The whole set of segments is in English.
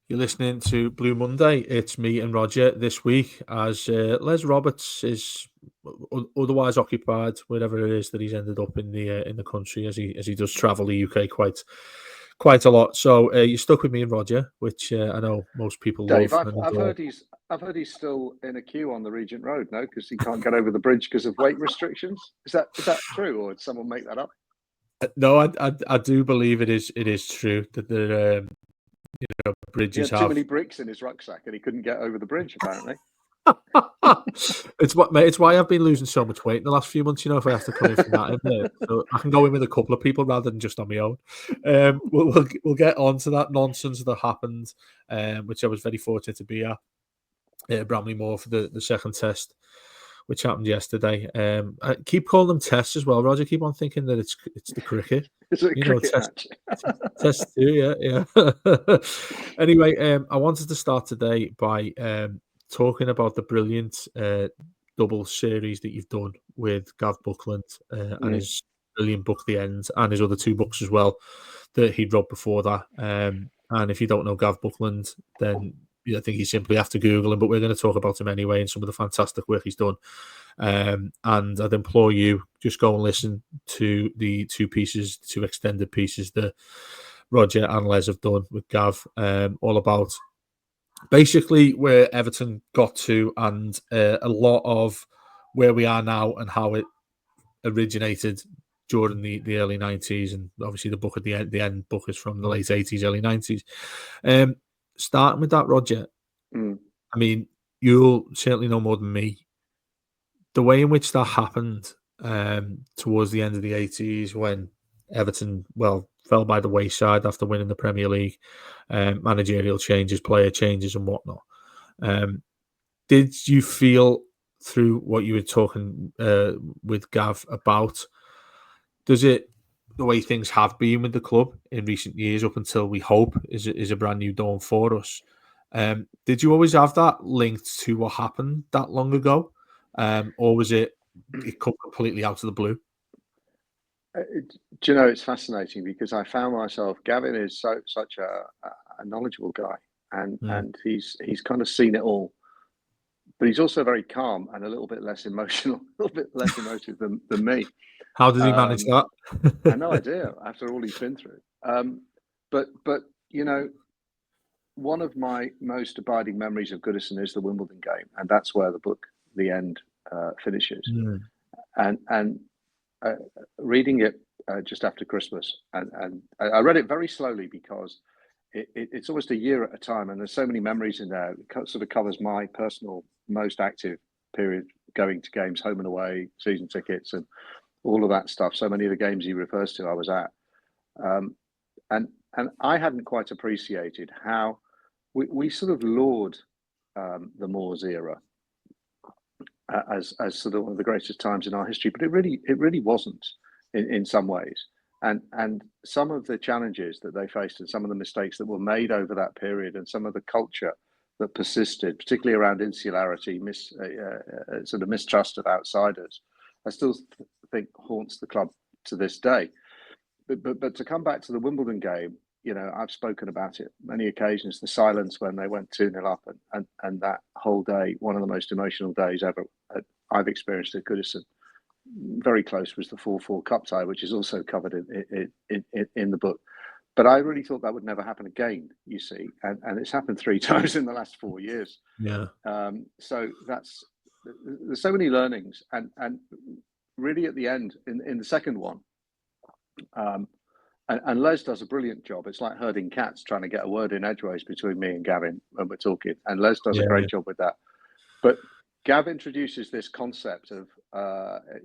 You're listening to Blue Monday. It's me and Rodger this week as Les Roberts is otherwise occupied wherever it is that he's ended up in the country as he does travel the UK quite a lot. So you're stuck with me and Rodger, which I know most people Dave, love I've, and I've adore. heard he's I've heard he's still in a queue on the Regent Road, no, because he can't get over the bridge because of weight restrictions. Is that true, or did someone make that up? No, I do believe it is true that the He bridges had too have. many bricks in his rucksack and he couldn't get over the bridge, apparently. It's what, mate. It's why I've been losing so much weight in the last few months. If I have to come in from that, isn't it? So I can go in with a couple of people rather than just on my own. We'll get on to that nonsense that happened, which I was very fortunate to be at Bramley Moor for the second test, which happened yesterday. I keep calling them tests as well, Roger. I keep on thinking that it's the cricket. It's a cricket Test match. test two, yeah. Anyway, I wanted to start today by talking about the brilliant double series that you've done with Gav Buckland and his brilliant book, The End, and his other two books as well that he'd wrote before that. And if you don't know Gav Buckland, then I think you simply have to Google him. But we're going to talk about him anyway and some of the fantastic work he's done. And I'd implore you just go and listen to the two extended pieces that Rodger and Les have done with Gav, all about basically where Everton got to and a lot of where we are now and how it originated during the early 90s, and obviously the book at the end book is from the late 80s, early 90s. Starting with that, Rodger, I mean, you'll certainly know more than me the way in which that happened towards the end of the 80s when Everton, fell by the wayside after winning the Premier League, managerial changes, player changes and whatnot. Did you feel through what you were talking with Gav about, the way things have been with the club in recent years up until we hope is a brand new dawn for us, did you always have that linked to what happened that long ago? Or was it come completely out of the blue? Do you know, it's fascinating because I found myself. Gavin is such a knowledgeable guy, and he's kind of seen it all, but he's also very calm and a little bit less emotional, a little bit less emotive than me. How did he manage that? I have no idea after all he's been through. But one of my most abiding memories of Goodison is the Wimbledon game, and that's where the book, The End, finishes. And reading it just after Christmas, and I read it very slowly because it's almost a year at a time, and there's so many memories in there. It sort of covers my personal most active period, going to games, home and away, season tickets, and all of that stuff. So many of the games he refers to, I was at, and I hadn't quite appreciated how we sort of laud the Moors era as sort of one of the greatest times in our history, but it really wasn't in some ways. And some of the challenges that they faced and some of the mistakes that were made over that period and some of the culture that persisted, particularly around insularity, sort of mistrust of outsiders, I still think haunts the club to this day. But to come back to the Wimbledon game, I've spoken about it many occasions, the silence when they went 2-0 up and that whole day, one of the most emotional days ever I've experienced at Goodison. Very close was the 4-4 cup tie, which is also covered in the book. But I really thought that would never happen again, you see. And it's happened 3 times in the last 4 years. Yeah. So there's so many learnings. And really at the end, in the second one, and Les does a brilliant job. It's like herding cats trying to get a word in edgeways between me and Gavin when we're talking. And Les does a great job with that. But Gav introduces this concept of,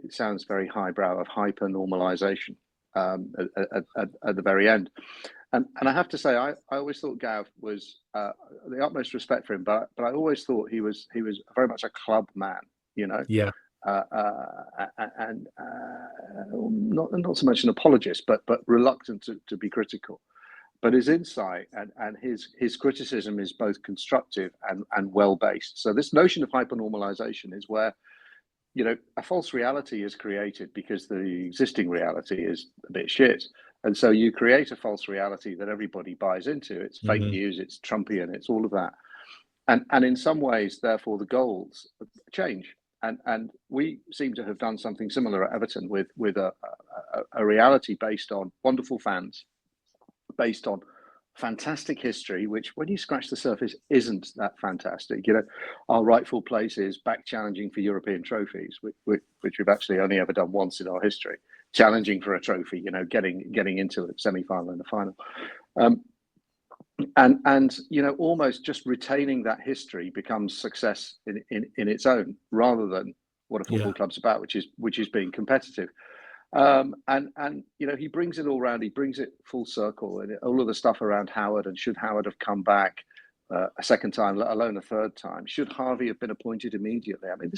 it sounds very highbrow, of hyper-normalization at the very end. And I have to say, I always thought Gav was the utmost respect for him, but I always thought he was very much a club man, Yeah. And not so much an apologist, but reluctant to be critical. But his insight and his criticism is both constructive and well-based. So this notion of hypernormalization is where, a false reality is created because the existing reality is a bit shit. And so you create a false reality that everybody buys into. It's fake news, it's Trumpian, it's all of that. And in some ways, therefore, the goals change. And we seem to have done something similar at Everton with a reality based on wonderful fans, based on fantastic history, which when you scratch the surface isn't that fantastic. Our rightful place is back challenging for European trophies, which we've actually only ever done once in our history, challenging for a trophy, getting into a semi-final and a final. And almost just retaining that history becomes success in its own, rather than what a football club's about, which is being competitive. And he brings it all around. He brings it full circle, and all of the stuff around Howard, and should Howard have come back a second time, let alone a third time? Should Harvey have been appointed immediately? I mean,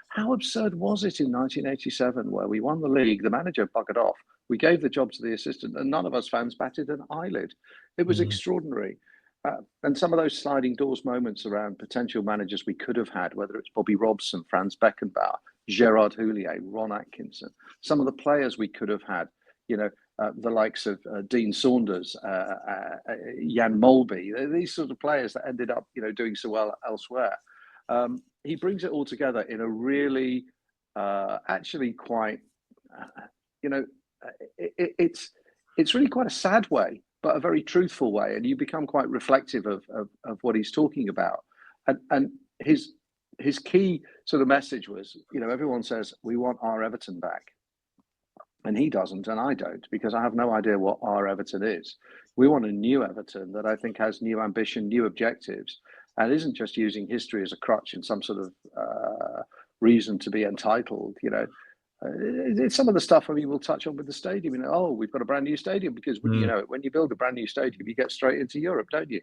how absurd was it in 1987, where we won the league, the manager buggered off, we gave the job to the assistant, and none of us fans batted an eyelid. It was extraordinary. And some of those sliding doors moments around potential managers we could have had, whether it's Bobby Robson, Franz Beckenbauer, Gerard Houllier, Ron Atkinson, some of the players we could have had, the likes of Dean Saunders, Jan Molby, these sort of players that ended up, doing so well elsewhere. He brings it all together in a really, actually quite, it's really quite a sad way, but a very truthful way, and you become quite reflective of what he's talking about. And his key sort of message was, everyone says we want our Everton back, and he doesn't, and I don't, because I have no idea what our Everton is. We want a new Everton that I think has new ambition, new objectives, and isn't just using history as a crutch and some sort of reason to be entitled. It's some of the stuff we'll touch on with the stadium. We've got a brand new stadium because when you build a brand new stadium, you get straight into Europe, don't you?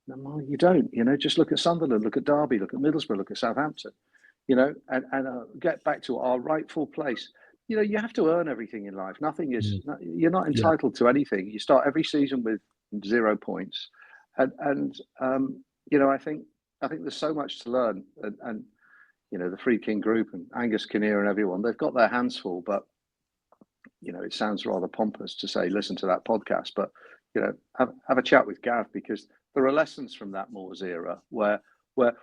No, you don't. Just look at Sunderland, look at Derby, look at Middlesbrough, look at Southampton. And get back to our rightful place. You have to earn everything in life. Nothing is. You're not entitled to anything. You start every season with 0 points, and I think there's so much to learn. And the Free King Group and Angus Kinnear and everyone, they've got their hands full. But it sounds rather pompous to say listen to that podcast, but have a chat with Gav, because there are lessons from that Moores era where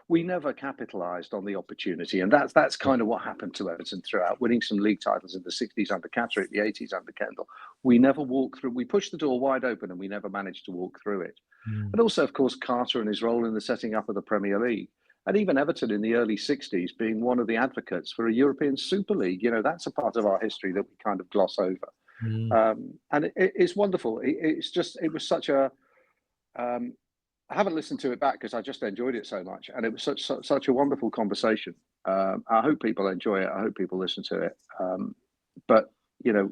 we never capitalised on the opportunity, and that's kind of what happened to Everton throughout, winning some league titles in the 60s under Catterick, the 80s under Kendall. We never walked through. We pushed the door wide open, and we never managed to walk through it. And also, of course, Carter and his role in the setting up of the Premier League, and even Everton in the early 60s being one of the advocates for a European Super League. That's a part of our history that we kind of gloss over. And it's wonderful. It was such a. I haven't listened to it back because I just enjoyed it so much, and it was such a wonderful conversation. I hope people enjoy it. I hope people listen to it. But you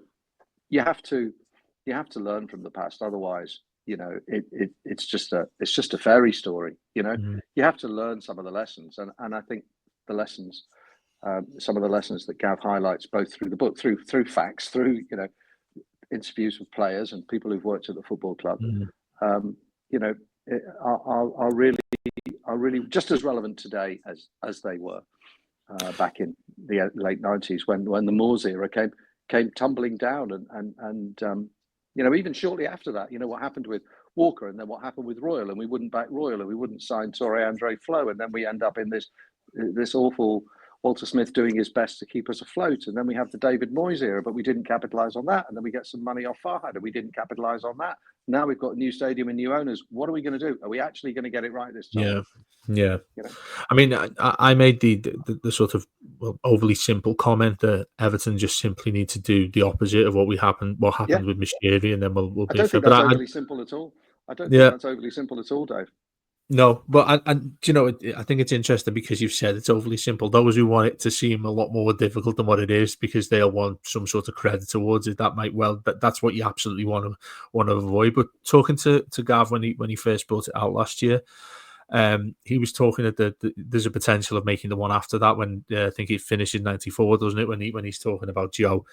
have to learn from the past. Otherwise, it's just a fairy story. You have to learn some of the lessons, and I think the lessons, some of the lessons that Gav highlights, both through the book, through facts, through interviews with players and people who've worked at the football club, are really just as relevant today as they were back in the late 90s when the Moores era came tumbling down, and even shortly after that, what happened with Walker, and then what happened with Royal, and we wouldn't back Royal, and we wouldn't sign Torre Andre Flo, and then we end up in this awful Walter Smith doing his best to keep us afloat, and then we have the David Moyes era, but we didn't capitalise on that, and then we get some money off Farhad, and we didn't capitalise on that. Now we've got a new stadium and new owners. What are we going to do? Are we actually going to get it right this time? Yeah. I mean, I made the sort of overly simple comment that Everton just simply need to do the opposite of what happened with Moshiri, and then we'll be. I don't think that's overly simple at all. I don't think that's overly simple at all, Dave. No, but I think it's interesting because you've said it's overly simple. Those who want it to seem a lot more difficult than what it is, because they'll want some sort of credit towards it. That might that's what you absolutely want to avoid. But talking to Gav when he first brought it out last year, he was talking that there's a potential of making the one after that when I think it finished in '94, doesn't it? When he's talking about Joe.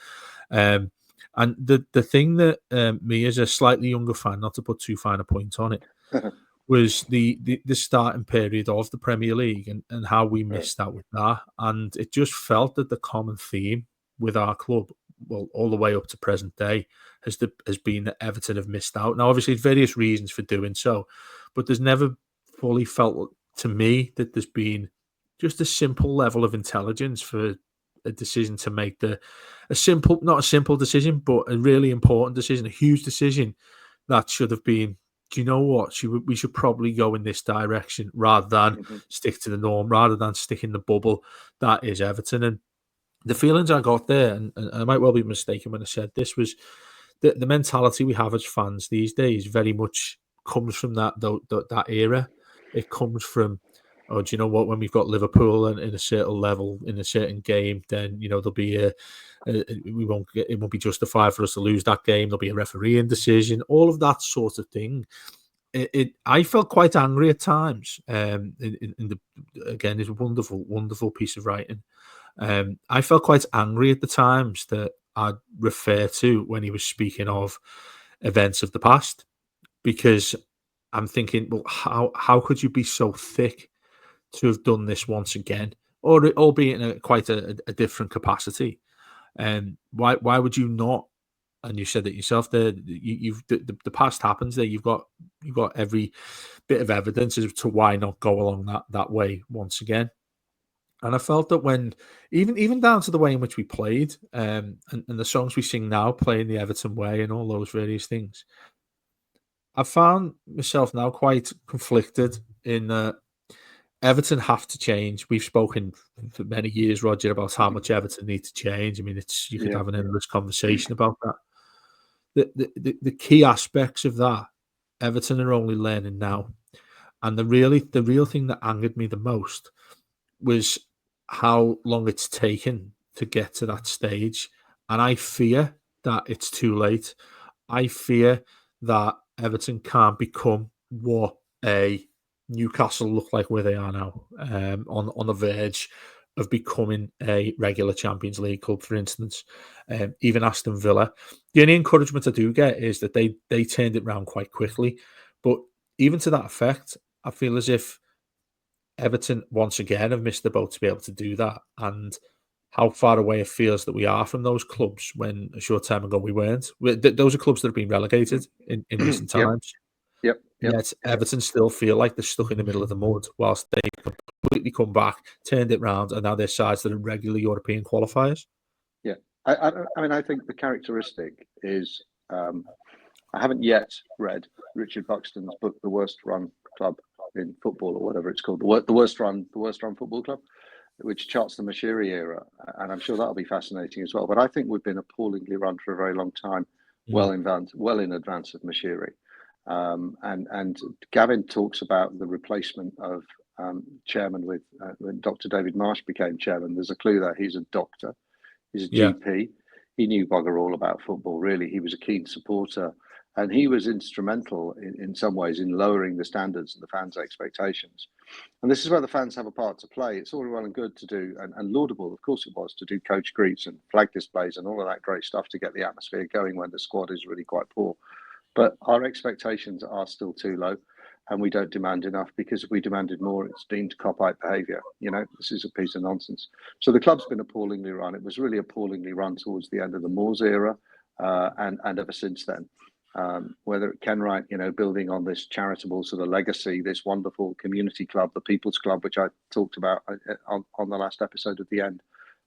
And the thing that me as a slightly younger fan, not to put too fine a point on it, was the starting period of the Premier League and how we missed that with that. And it just felt that the common theme with our club all the way up to present day has been that Everton have missed out. Now, obviously, various reasons for doing so, but there's never fully felt to me that there's been just a simple level of intelligence for a decision to make not a simple decision, but a really important decision, a huge decision that should have been, do you know what? We should probably go in this direction rather than stick to the norm, rather than stick in the bubble that is Everton. And the feelings I got there, and I might well be mistaken when I said this, was the mentality we have as fans these days very much comes from that era. It comes from, oh, do you know what? When we've got Liverpool in a certain level in a certain game, then there'll be it won't be justified for us to lose that game. There'll be a refereeing decision, all of that sort of thing. I felt quite angry at times. Again, it's a wonderful, wonderful piece of writing. I felt quite angry at the times that I'd refer to when he was speaking of events of the past, because I'm thinking, well, how could you be so thick to have done this once again, or albeit in quite a different capacity? Why would you not? And you said it yourself there. The past happens there. You've got every bit of evidence as to why not go along that way once again. And I felt that when, even down to the way in which we played, and the songs we sing now, playing the Everton way, and all those various things, I found myself now quite conflicted in that Everton have to change. We've spoken for many years, Rodger, about how much Everton need to change. I mean, you could have an endless conversation about that. The key aspects of that, Everton are only learning now, and the real thing that angered me the most was how long it's taken to get to that stage. And I fear that it's too late. I fear that Everton can't become what a Newcastle look like where they are now, on the verge of becoming a regular Champions League club, for instance. Even Aston Villa. The only encouragement I do get is that they turned it around quite quickly. But even to that effect, I feel as if Everton once again have missed the boat to be able to do that, and how far away it feels that we are from those clubs when a short time ago we weren't. Those are clubs that have been relegated in recent Yep. times. Yep. Yet Everton still feel like they're stuck in the middle of the mud, whilst they completely come back, turned it round, and now they're sides that are regular European qualifiers. Yeah. I mean, I think the characteristic is, I haven't yet read Richard Buxton's book, The Worst Run Club in Football, or whatever it's called, the worst run football club, which charts the Mashiri era, and I'm sure that'll be fascinating as well. But I think we've been appallingly run for a very long time, well in advance of Mashiri. And Gavin talks about the replacement of chairman with when Dr. David Marsh became chairman. There's a clue there. He's a doctor. He's a GP. He knew bugger all about football, really. He was a keen supporter. And he was instrumental in some ways in lowering the standards and the fans' expectations. And this is where the fans have a part to play. It's all well and good to do, and laudable, of course it was, to do coach greets and flag displays and all of that great stuff to get the atmosphere going when the squad is really quite poor. But our expectations are still too low, and we don't demand enough, because if we demanded more, it's deemed cop-out behaviour. This is a piece of nonsense. So the club's been appallingly run. It was really appallingly run towards the end of the Moores era, and ever since then. Whether Ken Wright, building on this charitable sort of legacy, this wonderful community club, the People's Club, which I talked about on the last episode at the end,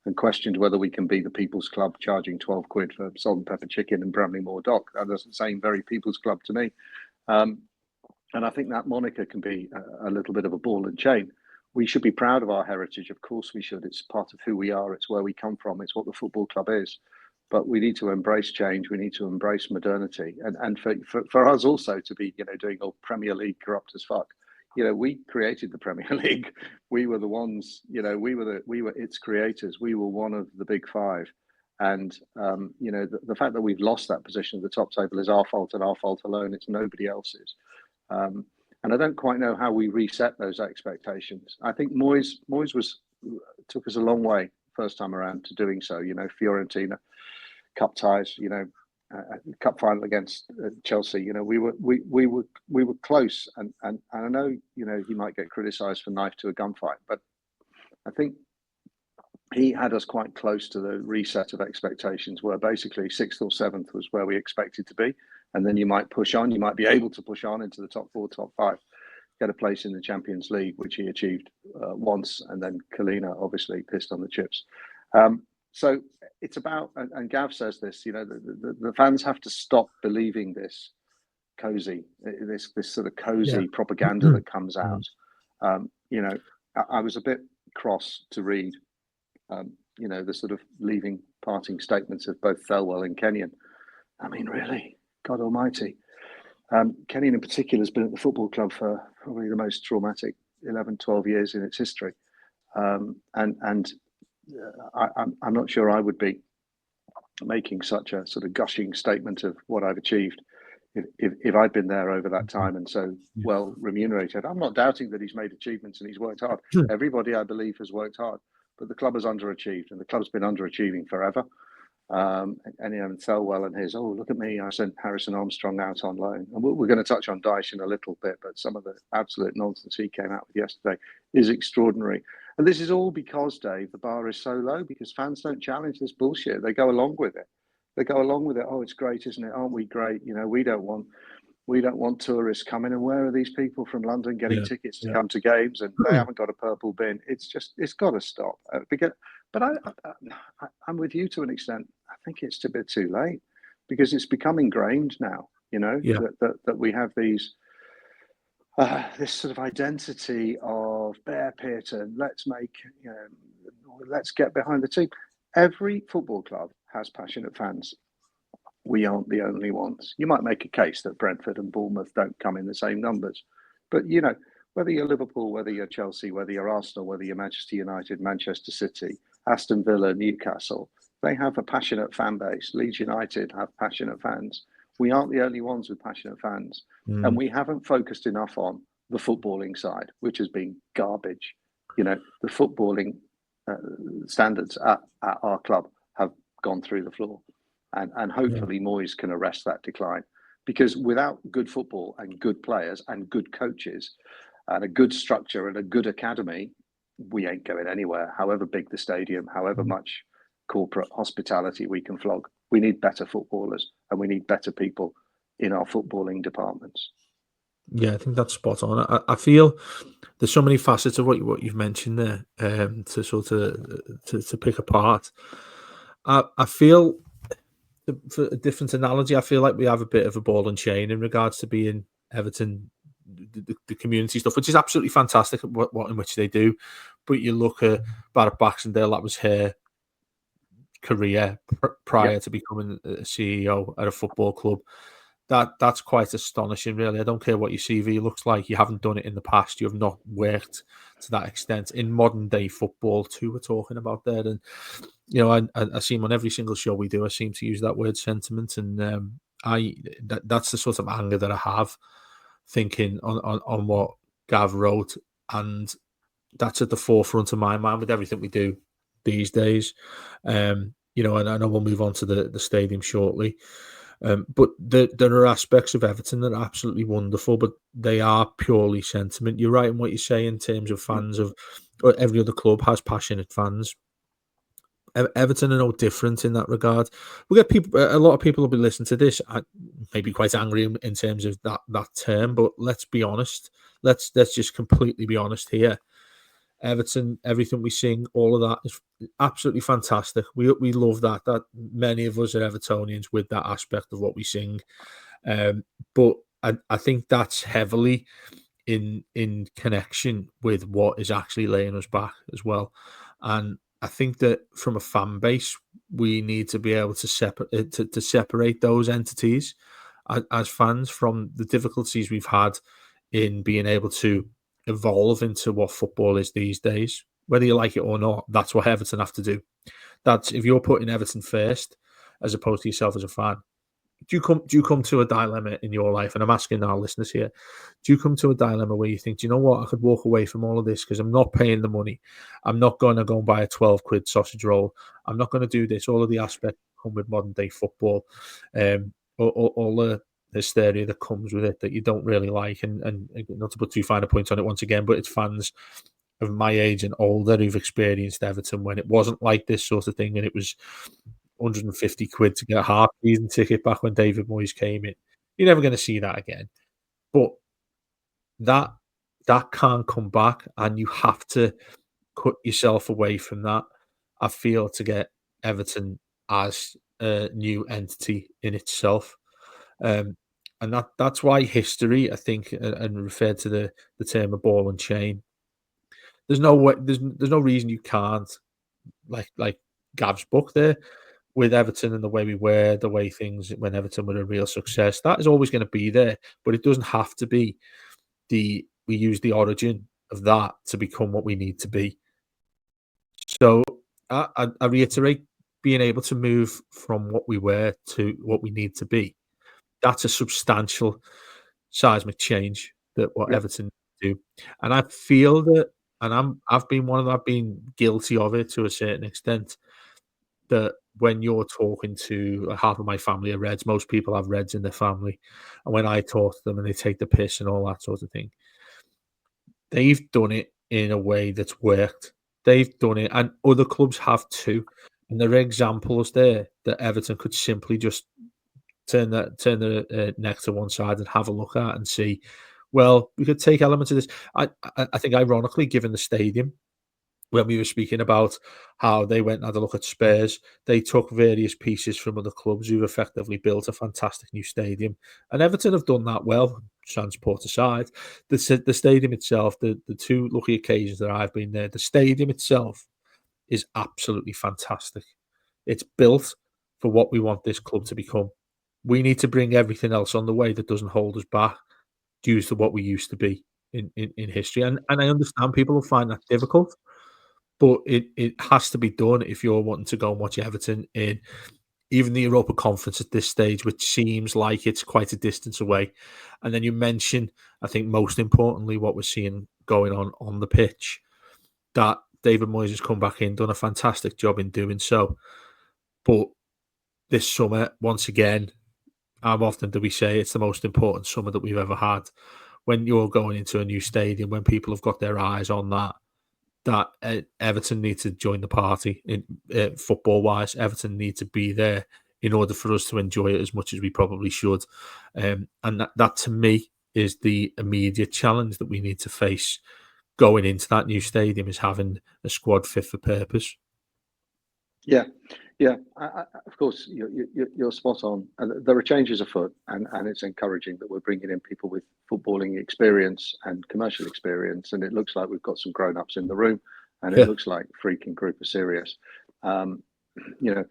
and questioned whether we can be the People's Club charging 12 quid for salt and pepper chicken and Bramley-Moore Dock. That doesn't seem very People's Club to me. And I think that moniker can be a little bit of a ball and chain. We should be proud of our heritage. Of course we should. It's part of who we are. It's where we come from. It's what the football club is. But we need to embrace change. We need to embrace modernity, and for us also to be, doing all Premier League corrupt as fuck. We created the Premier League. We were the ones. We were its creators. We were one of the big five, and the fact that we've lost that position at the top table is our fault and our fault alone. It's nobody else's. And I don't quite know how we reset those expectations. I think Moyes took us a long way first time around to doing so. Fiorentina, cup ties, cup final against Chelsea. We were close, and I know he might get criticised for knife to a gunfight, but I think he had us quite close to the reset of expectations, where basically 6th or 7th was where we expected to be. And then you might push on, you might be able to push on into the top 4, top 5, get a place in the Champions League, which he achieved once. And then Kalina obviously pissed on the chips. So it's about, and Gav says this, the fans have to stop believing this sort of cozy propaganda that comes out. I was a bit cross to read the sort of leaving parting statements of both Thelwell and Kenyon. I mean, really, God almighty. Kenyon in particular has been at the football club for probably the most traumatic 11, 12 years in its history. I'm not sure I would be making such a sort of gushing statement of what I've achieved if I'd been there over that time and so well remunerated. I'm not doubting that he's made achievements and he's worked hard. Everybody, I believe, has worked hard. But the club has underachieved, and the club's been underachieving forever. And Thelwell and his, look at me, I sent Harrison Armstrong out on loan. And we're going to touch on Dyche in a little bit, but some of the absolute nonsense he came out with yesterday is extraordinary. And this is all because, Dave, the bar is so low, because fans don't challenge this bullshit. They go along with it. Oh, it's great, isn't it? Aren't we great? We don't want tourists coming. And where are these people from London getting tickets to come to games, and they haven't got a purple bin? It's got to stop. But I'm with you to an extent. I think it's a bit too late, because it's become ingrained now. That we have these this sort of identity of Bear Pit, and let's get behind the team. Every football club has passionate fans. We aren't the only ones. You might make a case that Brentford and Bournemouth don't come in the same numbers, but whether you're Liverpool, whether you're Chelsea, whether you're Arsenal, whether you're Manchester United, Manchester City, Aston Villa, Newcastle, they have a passionate fan base. Leeds United have passionate fans. We aren't the only ones with passionate fans, and we haven't focused enough on the footballing side, which has been garbage. The footballing standards at our club have gone through the floor, and hopefully Moyes can arrest that decline, because without good football and good players and good coaches and a good structure and a good academy, we ain't going anywhere, however big the stadium, however much corporate hospitality we can flog. We need better footballers, and we need better people in our footballing departments. Yeah, I think that's spot on. I feel there's so many facets of what you've mentioned there to sort of to pick apart. I feel, for a different analogy, I feel like we have a bit of a ball and chain in regards to being Everton, the community stuff, which is absolutely fantastic what in which they do. But you look at Barrett Baxendale, that was her career prior to becoming a CEO at a football club. That's quite astonishing, really. I don't care what your CV looks like. You haven't done it in the past. You have not worked to that extent in modern day football too. We're talking about there, and I seem on every single show we do, I seem to use that word sentiment, and that's the sort of anger that I have, thinking on what Gav wrote, and that's at the forefront of my mind with everything we do these days. And I know we'll move on to the stadium shortly. But there are aspects of Everton that are absolutely wonderful, but they are purely sentiment. You're right in what you say in terms of fans of every other club has passionate fans. Everton are no different in that regard. We get people, a lot of people will be listening to this, maybe quite angry in terms of that term, but let's be honest. Let's just completely be honest here. Everton, everything we sing, all of that is absolutely fantastic. We love that. That many of us are Evertonians with that aspect of what we sing. But I think that's heavily in connection with what is actually laying us back as well. And I think that from a fan base, we need to be able to separate those entities as fans from the difficulties we've had in being able to evolve into what football is these days. Whether you like it or not, that's what Everton have to do. That's if you're putting Everton first as opposed to yourself as a fan. Do you come to a dilemma in your life? And I'm asking our listeners here, do you come to a dilemma where you think, do you know what, I could walk away from all of this because I'm not paying the money. I'm not going to go and buy a 12 quid sausage roll. I'm not going to do this. All of the aspects come with modern day football. All the hysteria that comes with it that you don't really like, and not to put too fine a point on it once again, but it's fans of my age and older who've experienced Everton when it wasn't like this sort of thing, and it was 150 quid to get a half season ticket back when David Moyes came in. You're never going to see that again. But that that can't come back, and you have to cut yourself away from that. I feel to get Everton as a new entity in itself. Um, and that's why history, I think, and referred to the term of ball and chain. There's no way, there's no reason you can't, like Gav's book there, with Everton and the way we were, the way things when Everton were a real success. That is always going to be there, but it doesn't have to be. We use the origin of that to become what we need to be. So I reiterate, being able to move from what we were to what we need to be. That's a substantial seismic change that what Yep. Everton do, and I feel that, and I've been guilty of it to a certain extent. That when you're talking to half of my family are Reds, most people have Reds in their family, and when I talk to them and they take the piss and all that sort of thing, they've done it in a way that's worked. They've done it, and other clubs have too. And there are examples there that Everton could simply just turn the neck to one side and have a look at and see. Well, we could take elements of this. I think, ironically, given the stadium, when we were speaking about how they went and had a look at Spurs, they took various pieces from other clubs who've effectively built a fantastic new stadium. And Everton have done that well, transport aside. The stadium itself, the two lucky occasions that I've been there, the stadium itself is absolutely fantastic. It's built for what we want this club to become. We need to bring everything else on the way that doesn't hold us back due to what we used to be in history. And I understand people will find that difficult, but it has to be done if you're wanting to go and watch Everton in even the Europa Conference at this stage, which seems like it's quite a distance away. And then you mention, I think most importantly, what we're seeing going on the pitch, that David Moyes has come back in, done a fantastic job in doing so. But this summer, once again, how often do we say it's the most important summer that we've ever had? When you're going into a new stadium, when people have got their eyes on that Everton need to join the party in football wise. Everton need to be there in order for us to enjoy it as much as we probably should. And that to me is the immediate challenge that we need to face going into that new stadium, is having a squad fit for purpose. Yeah, yeah. Of course, you're spot on. And there are changes afoot, and it's encouraging that we're bringing in people with footballing experience and commercial experience. And it looks like we've got some grown-ups in the room, and it Yeah, looks like freaking group are serious. Um, you know,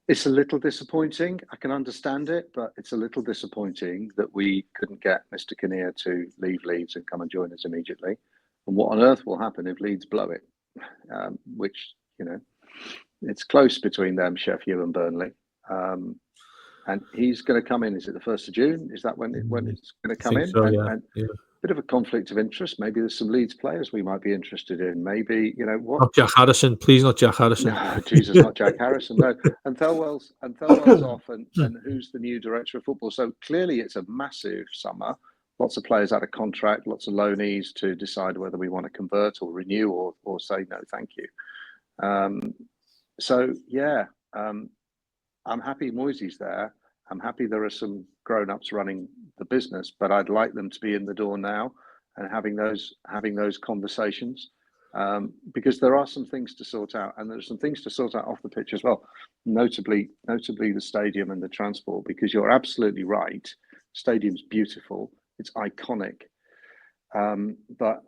it's a little disappointing. I can understand it, but it's a little disappointing that we couldn't get Mr. Kinnear to leave Leeds and come and join us immediately. And what on earth will happen if Leeds blow it? Which, it's close between them, Sheffield and Burnley. And he's going to come in. Is it the 1st of June? Is that when it's going to I come think in? so. And Yeah, a yeah. bit of a conflict of interest. Maybe there's some Leeds players we might be interested in. Maybe, what? Not Jack Harrison, please, not Jack Harrison. No, Jesus, not Jack Harrison. No, and Thelwell's off, and who's the new director of football? So clearly, it's a massive summer. Lots of players out of contract, lots of loanees to decide whether we want to convert or renew or say no, thank you. So yeah, I'm happy Moisey's there. I'm happy there are some grown-ups running the business, but I'd like them to be in the door now and having those conversations, because there are some things to sort out, and there's some things to sort out off the pitch as well, notably the stadium and the transport. Because you're absolutely right, stadium's beautiful, it's iconic, but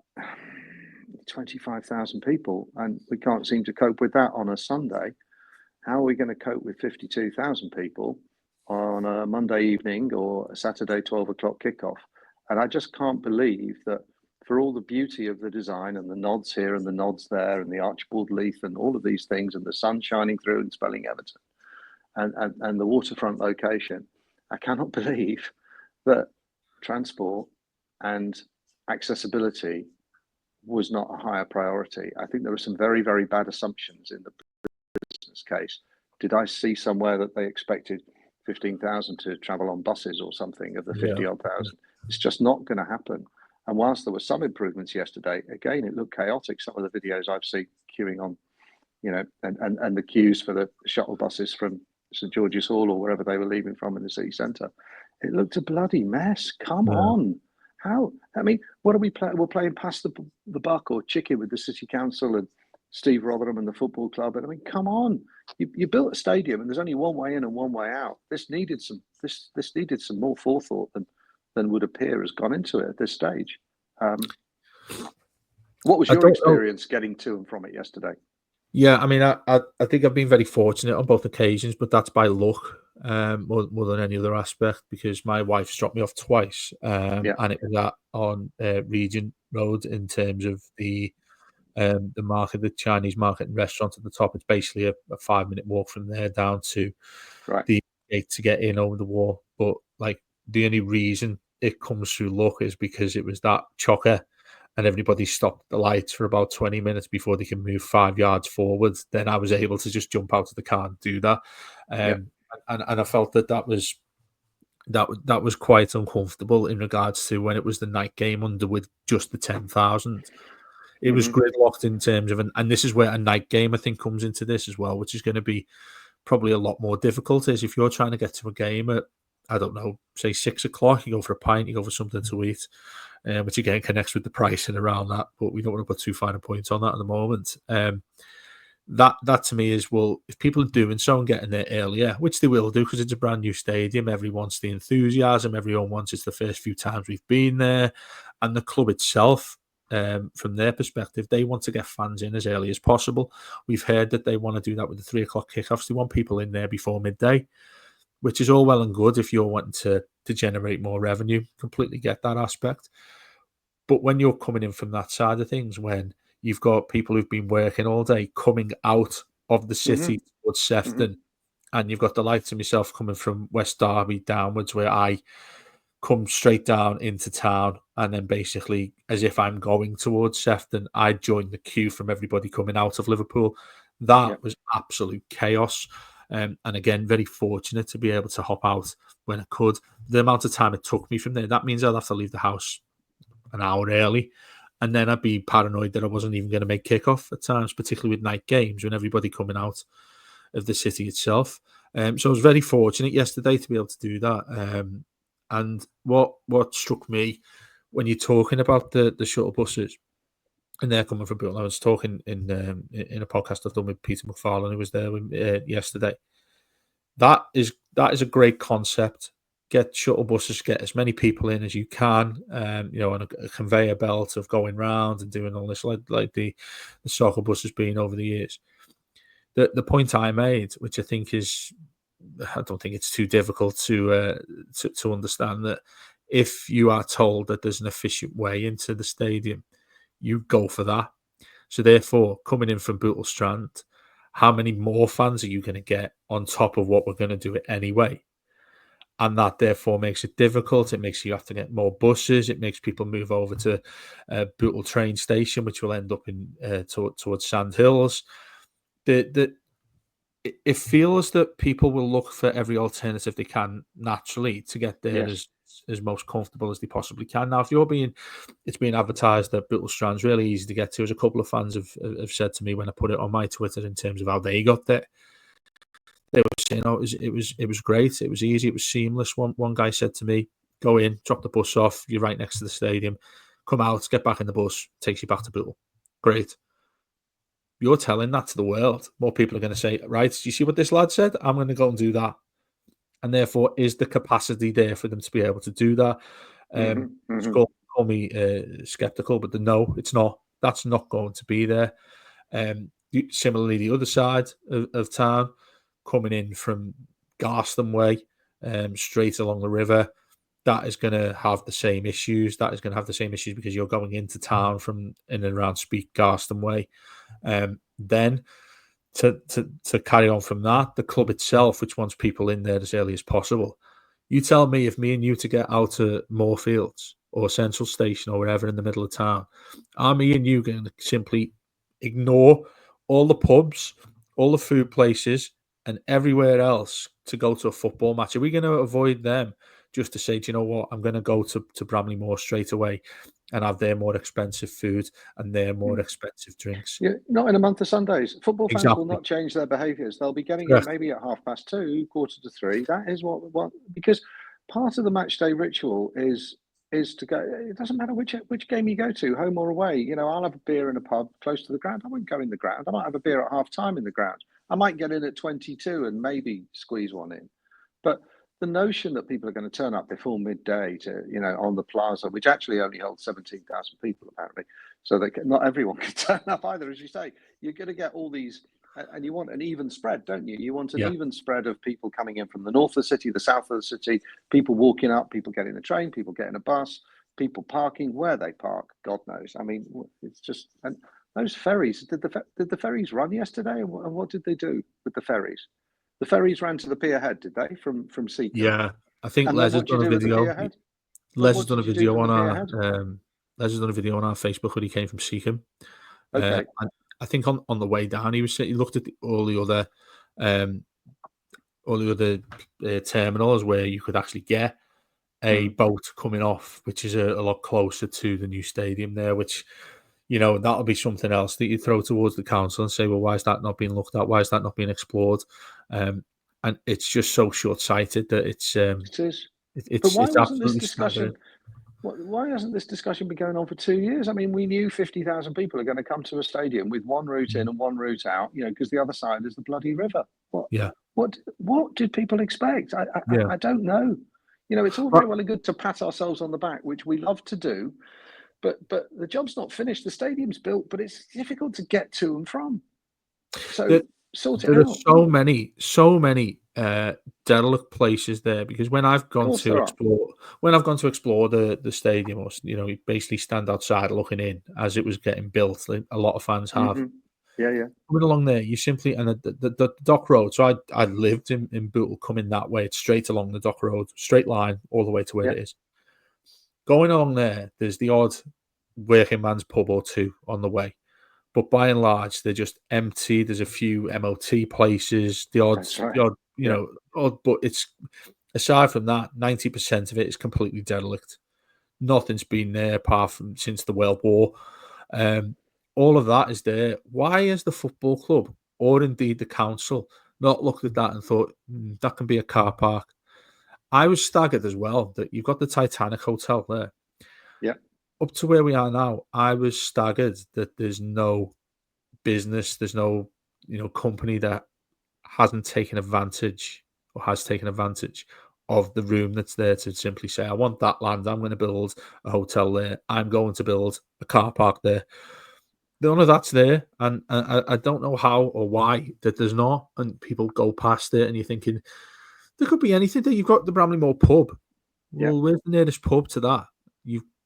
25,000 people, and we can't seem to cope with that on a Sunday. How are we going to cope with 52,000 people on a Monday evening or a Saturday 12 o'clock kickoff? And I just can't believe that, for all the beauty of the design and the nods here and the nods there and the archbold leaf and all of these things and the sun shining through and spelling Everton and the waterfront location, I cannot believe that transport and accessibility was not a higher priority. I think there were some very, very bad assumptions in the business case. Did I see somewhere that they expected 15,000 to travel on buses or something of the 50 odd thousand? It's just not going to happen. And whilst there were some improvements yesterday, again, it looked chaotic. Some of the videos I've seen queuing on, and the queues for the shuttle buses from St George's Hall or wherever they were leaving from in the city centre, it looked a bloody mess. Come on. How? I mean, what are we playing? We're playing pass the buck or chicken with the city council and Steve Rotherham and the football club. And I mean, come on. You built a stadium and there's only one way in and one way out. This needed some more forethought than would appear has gone into it at this stage. What was your experience getting to and from it yesterday? Yeah, I mean, I think I've been very fortunate on both occasions, but that's by luck more than any other aspect, because my wife's dropped me off twice, and it was on Regent Road in terms of the market, the Chinese market and restaurant at the top. It's basically a 5-minute walk from there down to the gate to get in over the wall. But like, the only reason it comes through luck is because it was that chocker and everybody stopped the lights for about 20 minutes before they can move 5 yards forward. Then I was able to just jump out of the car and do that. And I felt that was quite uncomfortable in regards to when it was the night game under with just the 10,000. It was gridlocked in terms of, and this is where a night game I think comes into this as well, which is going to be probably a lot more difficult. Is if you're trying to get to a game at, I don't know, say 6 o'clock, you go for a pint, you go for something to eat, which again connects with the pricing around that, but we don't want to put too fine a point on that at the moment. That to me is, well, if people are doing so and getting there earlier, which they will do because it's a brand new stadium, everyone wants the enthusiasm, everyone wants it's the first few times we've been there, and the club itself, from their perspective, they want to get fans in as early as possible. We've heard that they want to do that with the 3 o'clock kickoffs. They want people in there before midday, which is all well and good if you're wanting to generate more revenue. Completely get that aspect. But when you're coming in from that side of things, when you've got people who've been working all day coming out of the city towards Sefton, and you've got the likes of myself coming from West Derby downwards, where I come straight down into town, and then basically, as if I'm going towards Sefton, I join the queue from everybody coming out of Liverpool. That was absolute chaos. And again, very fortunate to be able to hop out when I could. The amount of time it took me from there, that means I'd have to leave the house an hour early, and then I'd be paranoid that I wasn't even going to make kickoff at times, particularly with night games when everybody coming out of the city itself. So I was very fortunate yesterday to be able to do that. And what struck me when you're talking about the shuttle buses, and they're coming from Britain, I was talking in a podcast I've done with Peter McFarlane, who was there yesterday. That is a great concept. Get shuttle buses, get as many people in as you can, on a conveyor belt of going round and doing all this, like the soccer buses being over the years. The point I made, which I don't think it's too difficult to understand, that if you are told that there's an efficient way into the stadium, you go for that. So therefore, coming in from Bootle Strand, how many more fans are you going to get on top of what we're going to do it anyway? And that therefore makes it difficult. It makes you have to get more buses. It makes people move over to Bootle train station, which will end up in towards Sand Hills. It feels that people will look for every alternative they can naturally to get there as most comfortable as they possibly can. Now, if it's being advertised that Bootle Strand's really easy to get to, as a couple of fans have said to me when I put it on my Twitter in terms of how they got there. They were saying, it was great, it was easy, it was seamless. One guy said to me, go in, drop the bus off, you're right next to the stadium, come out, get back in the bus, takes you back to Bootle. Great. You're telling that to the world. More people are going to say, right, do you see what this lad said? I'm going to go and do that. And therefore, is the capacity there for them to be able to do that? Call me skeptical, but no, it's not. That's not going to be there. Similarly, the other side of town, coming in from Garston Way, straight along the river, that is going to have the same issues. That is going to have the same issues because you're going into town from in and around Garston Way. Then to carry on from that, the club itself, which wants people in there as early as possible. You tell me, if me and you to get out to Moorfields or Central Station or wherever in the middle of town, are me and you going to simply ignore all the pubs, all the food places, and everywhere else to go to a football match? Are we going to avoid them just to say, do you know what, I'm going to go to Bramley Moor straight away and have their more expensive food and their more expensive drinks. Yeah, not in a month of Sundays. Football fans will Exactly. not change their behaviours. They'll be getting it Correct. maybe at 2:30, 2:45. That is what because part of the match day ritual is to go. It doesn't matter which game you go to, home or away. You know, I'll have a beer in a pub close to the ground. I won't go in the ground. I might have a beer at half time in the ground. I might get in at 22 and maybe squeeze one in. But the notion that people are going to turn up before midday to, on the plaza, which actually only holds 17,000 people apparently, so not everyone can turn up either, as you say. You're going to get all these, and you want an even spread, don't you? You want an Yeah. even spread of people coming in from the north of the city, the south of the city, people walking up, people getting a train, people getting a bus, people parking where they park. God knows. I mean, it's just, and those ferries. Did the ferries run yesterday? And what did they do with the ferries? The ferries ran to the pier head, did they, from Seacombe? Yeah. I think And then Les has what do you done a do with the video. pier head? Les has What done a did you do video from the on pier our head? Les has done a video on our Facebook when he came from Seacombe. Okay. And I think on the way down, he looked at all the other terminals where you could actually get a boat coming off, which is a lot closer to the new stadium there, which, that'll be something else that you throw towards the council and say, well, why is that not being looked at? Why is that not being explored? And it's just so short-sighted that it's It is. But why it's wasn't this absolutely staggering. discussion? Why hasn't this discussion been going on for 2 years? I mean, we knew 50,000 people are going to come to a stadium with one route in Mm. and one route out, because the other side is the bloody river. Yeah, What did people expect? yeah. I don't know. It's all very Well, well and good to pat ourselves on the back, which we love to do, but the job's not finished. The stadium's built, but it's difficult to get to and from. there, So sort it there are out. so many derelict places there, because when I've Of gone course to there are. explore the stadium, or you basically stand outside looking in as it was getting built, like a lot of fans have. Yeah, yeah, Coming along there, you simply, and the dock road. So I lived in Bootle, coming that way. It's straight along the dock road, straight line all the way to where yeah. it is. Going along there, there's the odd working man's pub or two on the way, but by and large, they're just empty. There's a few MOT places, That's right. the odd, Yeah, odd, but it's, aside from that, 90% of it is completely derelict. Nothing's been there apart from since the World War. Um, all of that is there. Why has the football club, or indeed the council, not looked at that and thought, that can be a car park? I was staggered as well that you've got the Titanic Hotel there. yeah. Up to where we are now, I was staggered that there's no business, there's no, company that hasn't taken advantage, or has taken advantage of the room that's there, to simply say, I want that land, I'm going to build a hotel there, I'm going to build a car park there. None of that's there, and I don't know how or why that there's not, and people go past it, and you're thinking there could be anything there. You've got the Bramley Moor pub. Yeah, Well, where's the nearest pub to that?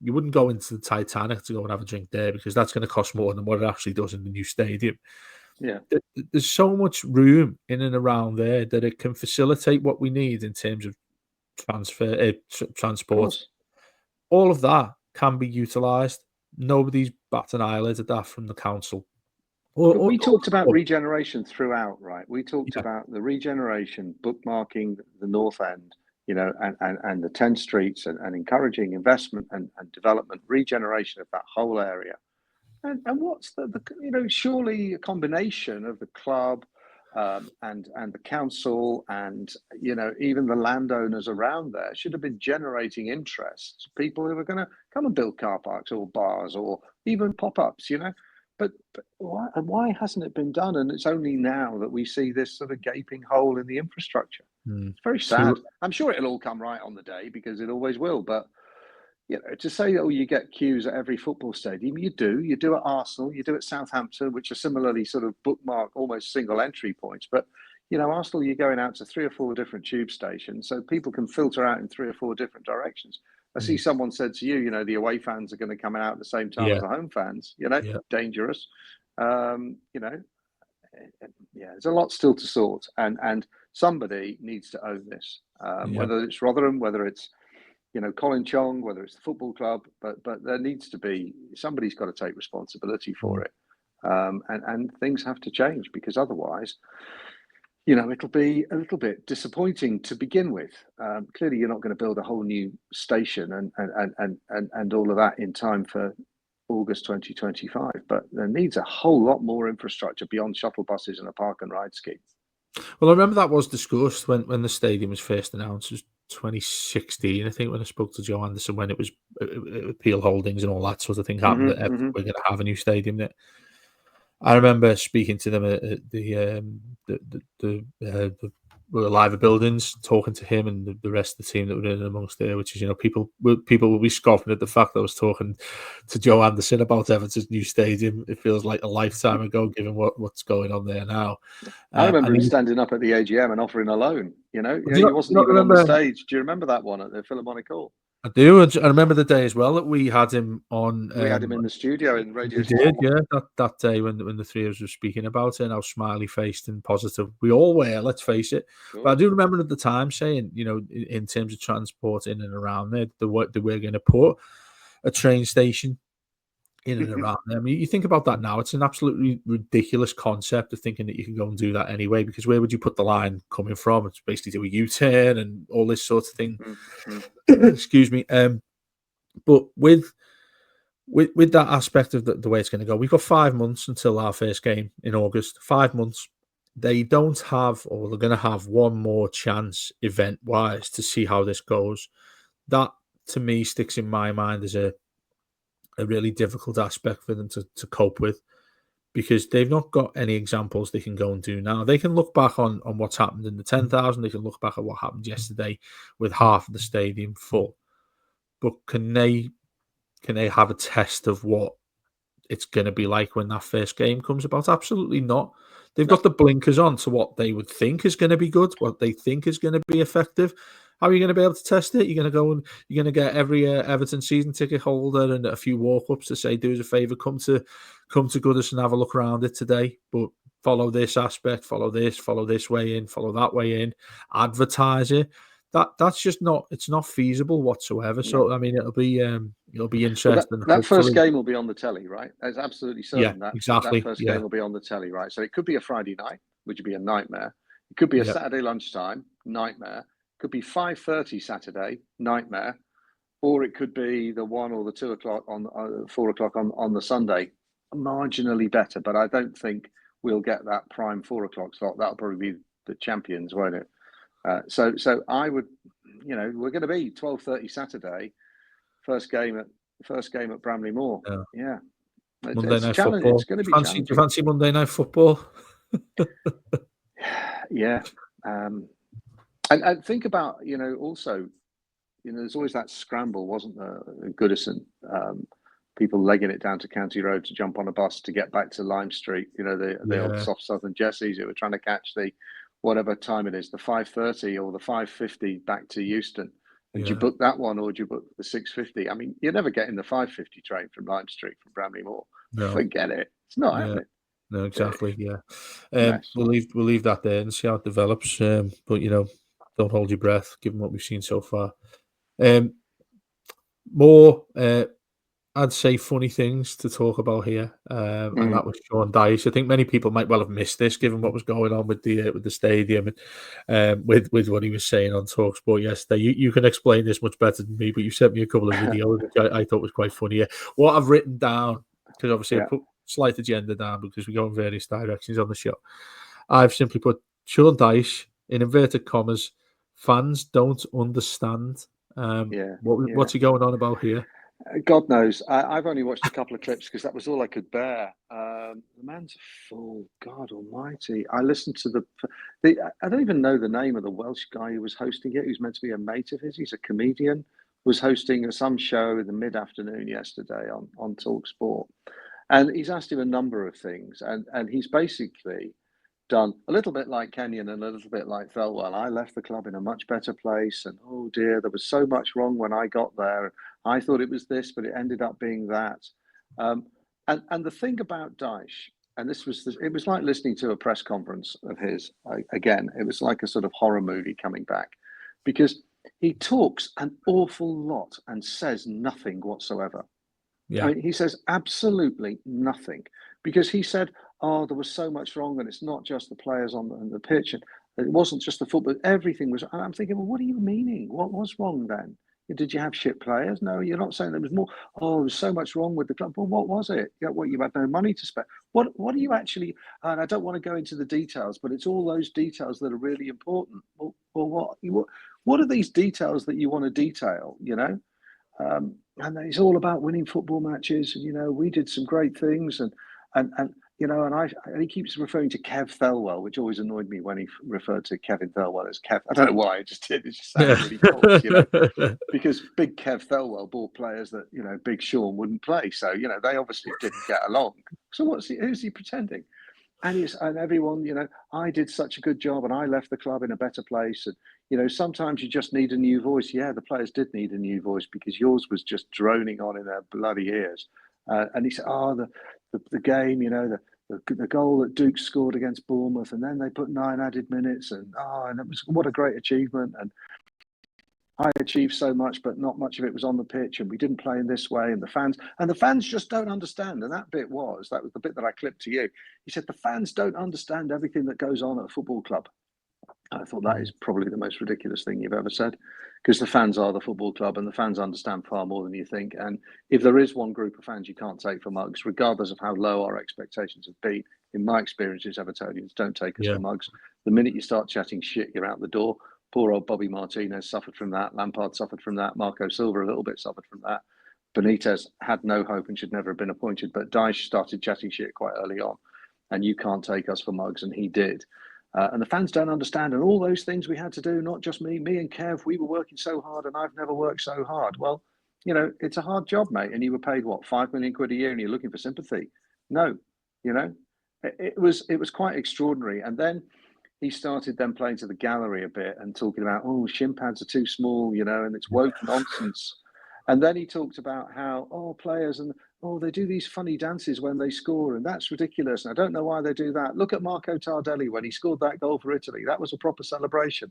You wouldn't go into the Titanic to go and have a drink there, because that's going to cost more than what it actually does in the new stadium. yeah. There's so much room in and around there that it can facilitate what we need in terms of Of transport. course. All of that can be utilised. Nobody's batting an eyelid at that from the council. But we Or talked the about club. regeneration throughout, right? We talked Yeah, about the regeneration, bookmarking the North End, and the 10 streets, and encouraging investment and development, regeneration of that whole area. And what's surely a combination of the club, and the council, and even the landowners around there should have been generating interest. People who are going to come and build car parks or bars or even pop-ups. But why hasn't it been done? And it's only now that we see this sort of gaping hole in the infrastructure. mm. It's very So sad. I'm sure it'll all come right on the day, because it always will. But to say, oh, you get queues at every football stadium, you do. You do at Arsenal, you do at Southampton, which are similarly sort of bookmark, almost single entry points. But Arsenal, you're going out to 3 or 4 different tube stations, so people can filter out in 3 or 4 different directions. I see mm, someone said to you, the away fans are going to come out at the same time as yeah, the home fans. yeah, Dangerous. Yeah, there's a lot still to sort, and somebody needs to own this. yeah, Whether it's Rotherham, whether it's Colin Chong, whether it's the football club, but there needs to be somebody's got to take responsibility for mm, it, and things have to change, because otherwise, it'll be a little bit disappointing to begin with. Clearly, you're not going to build a whole new station and all of that in time for August 2025, but there needs a whole lot more infrastructure beyond shuttle buses and a park and ride scheme. Well, I remember that was discussed when the stadium was first announced. It was 2016, I think, when I spoke to Joe Anderson, when it was Peel Holdings and all that sort of thing happened, that we're going to have a new stadium there. I remember speaking to them at the Liver Buildings, talking to him and the rest of the team that were in amongst there, which is, people will be scoffing at the fact that I was talking to Joe Anderson about Everton's new stadium. It feels like a lifetime ago, given what's going on there now. I remember him standing up at the AGM and offering a loan. He wasn't even on the stage. Do you remember that one at the Philharmonic Hall? I do. I remember the day as well that we had him on. We had him in the studio in Radio. We did, yeah. That day when the three of us were speaking about it, and how smiley faced and positive we all were. Let's face it. Sure. But I do remember at the time saying, in terms of transport in and around there, they were going to put a train station in and around there. I mean, you think about that now; it's an absolutely ridiculous concept of thinking that you can go and do that anyway. Because where would you put the line coming from? It's basically do a U-turn and all this sort of thing. Excuse me. But with that aspect of the way it's going to go, we've got 5 months until our first game in August. 5 months. They don't have, or they're going to have one more chance event-wise to see how this goes. That, to me, sticks in my mind as a really difficult aspect for them to cope with, because they've not got any examples they can go and do now. They can look back on what's happened in the 10,000. They can look back at what happened yesterday with half of the stadium full. But can they have a test of what it's going to be like when that first game comes about? Absolutely not. They've got the blinkers on to what they would think is going to be good, what they think is going to be effective. How are you going to be able to test it? You're going to go and you're going to get every Everton season ticket holder and a few walk-ups to say, do us a favour, come to Goodison and have a look around it today. But follow this aspect, follow this way in, follow that way in, advertise it. That's just not, it's not feasible whatsoever. So I mean, it'll be interesting. That first game will be on the telly, right? It's absolutely certain. Yeah, exactly. That first game will be on the telly, right? So it could be a Friday night, which would be a nightmare. It could be a Saturday lunchtime, nightmare. It could be 5:30 Saturday, nightmare, or it could be the 1 or the 2 o'clock on 4 o'clock on the Sunday, marginally better. But I don't think we'll get that prime 4 o'clock slot. That'll probably be the champions, won't it? So I would, we're going to be 12:30 Saturday, first game at Bramley Moor. Yeah. Monday night football. It's going to be challenging. Do you fancy Monday night football? Yeah. And think about, also, there's always that scramble, wasn't there, at Goodison? People legging it down to County Road to jump on a bus to get back to Lime Street. The old soft Southern Jessies who were trying to catch the whatever time it is, the 5:30 or the 5:50 back to Euston. And do you book that one or do you book the 6:50? I mean, you're never getting the 5:50 train from Lime Street from Bramley Moor. No. Forget it. It's not happening. No, exactly. Yeah. We'll leave that there and see how it develops. But don't hold your breath, given what we've seen so far. More, I'd say, funny things to talk about here, and that was Sean Dyche. I think many people might well have missed this, given what was going on with the stadium and with what he was saying on TalkSport yesterday. You can explain this much better than me, but you sent me a couple of videos which I thought was quite funny. What I've written down, because obviously I put slight agenda down because we go in various directions on the show. I've simply put Sean Dyche, in inverted commas, fans don't understand. What's he going on about here? God knows. I've only watched a couple of clips because that was all I could bear. The man's a fool. God almighty. I listened to I don't even know the name of the Welsh guy who was hosting it, who's meant to be a mate of his. He's a comedian, was hosting some show in the mid-afternoon yesterday on TalkSport. And he's asked him a number of things. And he's basically done a little bit like Kenyon and a little bit like Thelwell. I left the club in a much better place. And oh dear, there was so much wrong when I got there. I thought it was this, but it ended up being that. And the thing about Dyche, and it was like listening to a press conference of his. Again, it was like a sort of horror movie coming back, because he talks an awful lot and says nothing whatsoever. Yeah. I mean, he says absolutely nothing, because he said, oh, there was so much wrong, and it's not just the players on the pitch, and it wasn't just the football. Everything was. And I'm thinking, well, what are you meaning? What was wrong then? Did you have shit players? No, you're not saying there was more. Oh, there was so much wrong with the club. Well, what was it? Yeah, what, you had no money to spend. What are you actually? And I don't want to go into the details, but it's all those details that are really important. Well, what are these details that you want to detail? And it's all about winning football matches. We did some great things, and and he keeps referring to Kev Thelwell, which always annoyed me when he referred to Kevin Thelwell as Kev. I don't know why, I just did. It just sounded really posh, because big Kev Thelwell bought players that Big Sean wouldn't play. So they obviously didn't get along. So who's he pretending? And everyone, I did such a good job, and I left the club in a better place. And sometimes you just need a new voice. Yeah, the players did need a new voice because yours was just droning on in their bloody ears. And he said, "Oh, the game, the goal that Duke scored against Bournemouth, and then they put 9 added minutes, and it was what a great achievement. And I achieved so much, but not much of it was on the pitch, and we didn't play in this way. And the fans just don't understand." And that was the bit that I clipped to you. He said the fans don't understand everything that goes on at a football club. I thought that is probably the most ridiculous thing you've ever said, because the fans are the football club, and the fans understand far more than you think. And if there is one group of fans you can't take for mugs, regardless of how low our expectations have been, in my experiences, Evertonians don't take us for mugs. The minute you start chatting shit, you're out the door. Poor old Bobby Martinez suffered from that. Lampard suffered from that. Marco Silva a little bit suffered from that. Benitez had no hope and should never have been appointed. But Dyche started chatting shit quite early on, and you can't take us for mugs, and he did. And the fans don't understand, and all those things we had to do, not just me and Kev, we were working so hard, and I've never worked so hard. Well, it's a hard job, mate, and you were paid, what, 5 million quid a year, and you're looking for sympathy? No, it was quite extraordinary. And then he started then playing to the gallery a bit and talking about, shin pads are too small, and it's woke nonsense. And then he talked about how, players and they do these funny dances when they score, and that's ridiculous. And I don't know why they do that. Look at Marco Tardelli when he scored that goal for Italy. That was a proper celebration.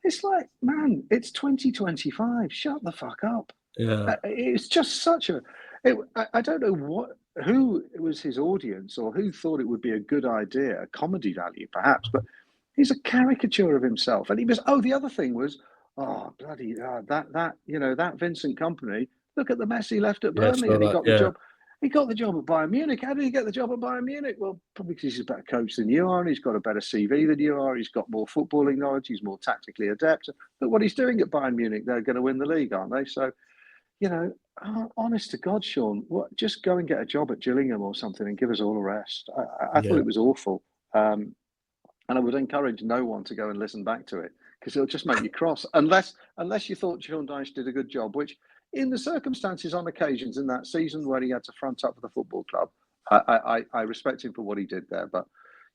It's like, man, it's 2025. Shut the fuck up. Yeah. It's just such a. I don't know who was his audience or who thought it would be a good idea, a comedy value perhaps, but he's a caricature of himself. And he was. The other thing was, bloody that Vincent Kompany. Look at the mess he left at Burnley, and he got the job. He got the job at Bayern Munich. How did he get the job at Bayern Munich? Well, probably because he's a better coach than you are, and he's got a better CV than you are. He's got more footballing knowledge. He's more tactically adept. But what he's doing at Bayern Munich, they're going to win the league, aren't they? So, honest to God, Sean, just go and get a job at Gillingham or something and give us all a rest. I thought it was awful. And I would encourage no one to go and listen back to it, because it'll just make you cross, unless you thought Sean Dyche did a good job, which in the circumstances on occasions in that season where he had to front up for the football club, I respect him for what he did there. But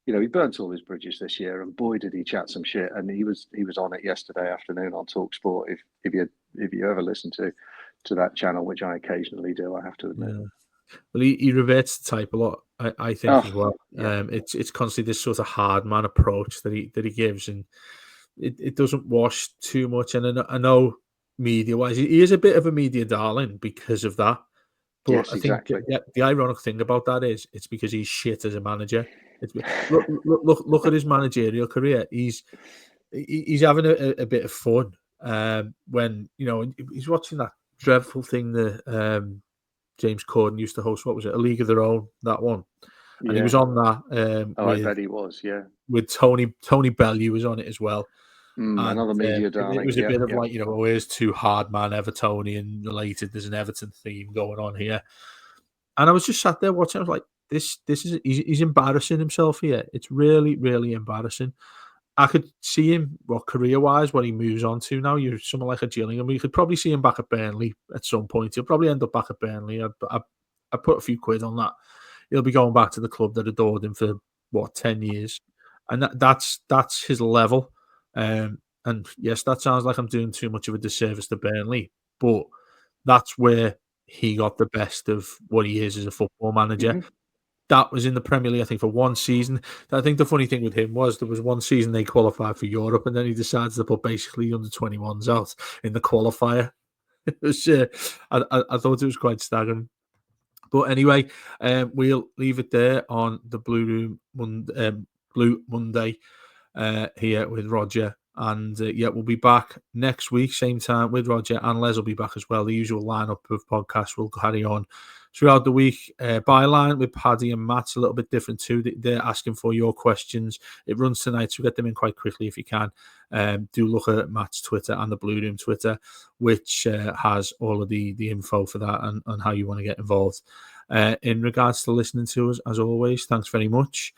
he burnt all his bridges this year, and boy did he chat some shit. And he was on it yesterday afternoon on TalkSport. If you ever listen to that channel, which I occasionally do, I have to admit. Yeah. Well, he reverts the type a lot, I think, as well. Yeah. It's constantly this sort of hard man approach that he gives, and it doesn't wash too much. And I know media-wise, he is a bit of a media darling because of that. But yes, I think exactly. the ironic thing about that is it's because he's shit as a manager. Look at his managerial career. He's having a bit of fun when he's watching that dreadful thing that James Corden used to host. What was it? A League of Their Own, that one. And he was on that. I bet he was, yeah. With Tony Bellew was on it as well. Another media darling. It was a bit of like, where's two hard man Evertonian related? There's an Everton theme going on here. And I was just sat there watching. I was like, this is he's embarrassing himself here. It's really, really embarrassing. I could see him, career-wise, what he moves on to now. You're someone like a Gillingham. You could probably see him back at Burnley at some point. He'll probably end up back at Burnley. I put a few quid on that. He'll be going back to the club that adored him for 10 years, and that's his level. And yes, that sounds like I'm doing too much of a disservice to Burnley, but that's where he got the best of what he is as a football manager. Mm-hmm. That was in the Premier League, I think, for one season. I think the funny thing with him was there was one season they qualified for Europe, and then he decides to put basically under-21s out in the qualifier. It was, I thought it was quite staggering. But anyway, we'll leave it there on the Blue Monday here with Rodger. And we'll be back next week, same time with Rodger, and Les will be back as well. The usual lineup of podcasts will carry on throughout the week. Byline with Paddy and Matt's a little bit different too. They're asking for your questions. It runs tonight, so get them in quite quickly if you can. Do look at Matt's Twitter and the Blue Room Twitter, which has all of the info for that and how you want to get involved. In regards to listening to us, as always, thanks very much.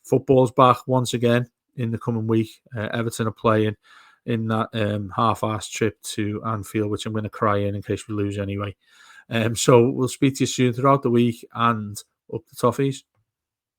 Football's back once again in the coming week. Everton are playing in that half-assed trip to Anfield, which I'm going to cry in case we lose anyway. So we'll speak to you soon throughout the week, and up the toffees.